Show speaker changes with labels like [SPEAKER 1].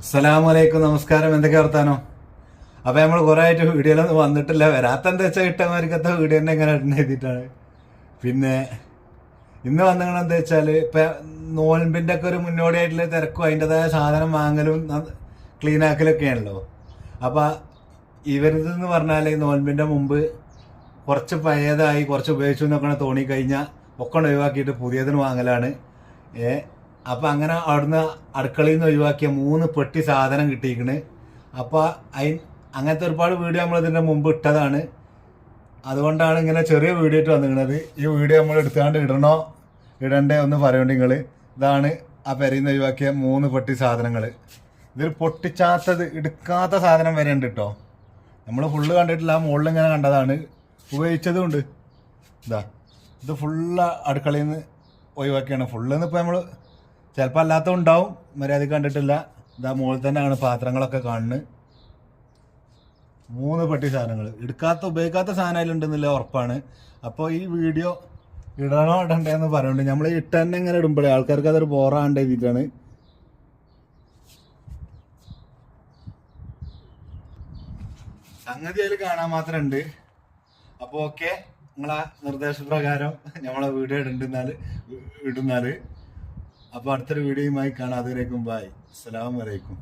[SPEAKER 1] അസ്സലാമലൈക്കും, നമസ്കാരം. എന്തൊക്കെ വർത്താനോ? അപ്പൊ നമ്മൾ കുറെ ആയിട്ട് വീഡിയോയിലൊന്നും വന്നിട്ടില്ല. വരാത്ത എന്താ വെച്ചാൽ ഇട്ടമാരിക്കത്തെ വീഡിയോ തന്നെ ഇങ്ങനെ ഇടുന്ന എഴുതിയിട്ടാണ്. പിന്നെ ഇന്ന് വന്നിങ്ങനെ എന്താ വെച്ചാല് ഇപ്പൊ നോൻപിന്റെ ഒക്കെ ഒരു മുന്നോടിയായിട്ടുള്ള തിരക്കും അതിൻ്റെതായ സാധനം വാങ്ങലും ക്ലീൻ ആക്കലൊക്കെയാണല്ലോ. അപ്പൊ ഇവരിതെന്ന് പറഞ്ഞാല് നോൻപിന്റെ മുമ്പ് കുറച്ച് പഴയതായി കുറച്ച് ഉപയോഗിച്ചു എന്നൊക്കെ തോന്നിക്കഴിഞ്ഞാൽ ഒക്കെ ഒഴിവാക്കിയിട്ട് പുതിയതിന് വാങ്ങലാണ്. അപ്പം അങ്ങനെ അവിടുന്ന് അടുക്കളയിൽ നിന്ന് ഒഴിവാക്കിയ 3 പെട്ടി സാധനം കിട്ടിയിരിക്കണ്. അപ്പോൾ അങ്ങനത്തെ ഒരുപാട് വീഡിയോ നമ്മൾ ഇതിൻ്റെ മുമ്പ് ഇട്ടതാണ്. അതുകൊണ്ടാണ് ഇങ്ങനെ ചെറിയ വീഡിയോ ആയിട്ട് വന്നിരിക്കുന്നത്. ഈ വീഡിയോ നമ്മൾ എടുത്താണ്ട് ഇടണ്ടേ ഒന്ന് പറയണ്ട നിങ്ങൾ. ഇതാണ് ആ പെരയിൽ നിന്ന് ഒഴിവാക്കിയ 3 പെട്ടി സാധനങ്ങൾ. ഇതിൽ പൊട്ടിച്ചാത്തത് എടുക്കാത്ത സാധനം വരെ ഉണ്ട് കേട്ടോ. നമ്മൾ ഫുള്ള് കണ്ടിട്ടില്ല, ആ മുകളിൽ ഇങ്ങനെ കണ്ടതാണ്. ഉപയോഗിച്ചതും ഉണ്ട്. ഇത് ഫുള്ള് അടുക്കളയിൽ നിന്ന് ഒഴിവാക്കിയാണ്. ഫുള്ളെന്ന് ഇപ്പോൾ നമ്മൾ ചിലപ്പോൾ അല്ലാത്ത ഉണ്ടാവും, മര്യാദക്ക് കണ്ടിട്ടില്ല. ഇതാ മുകളിൽ തന്നെയാണ് പാത്രങ്ങളൊക്കെ കാണുന്നത്. 3 പെട്ടി സാധനങ്ങൾ ഉപയോഗിക്കാത്ത സാധനം ഉണ്ടെന്നില്ല ഉറപ്പാണ്. അപ്പോൾ ഈ വീഡിയോ ഇടണോ ഇടണ്ടേന്ന് പറയുന്നുണ്ട്. നമ്മൾ ഇട്ട് തന്നെ ഇങ്ങനെ ഇടുമ്പോഴേ ആൾക്കാർക്ക് അതൊരു ബോറാണ്ട് എഴുതിയിട്ടാണ്. സംഗതി അതിൽ കാണാൻ മാത്രം ഉണ്ട്. അപ്പോൾ ഓക്കെ, നിങ്ങളെ നിർദ്ദേശപ്രകാരം നമ്മളെ വീഡിയോ ഇടുന്നാല് അപ്പോൾ അടുത്തൊരു വീഡിയോയുമായി കാണാം. അതുവരേക്കും ബൈ. അസ്സലാമു അലൈക്കും.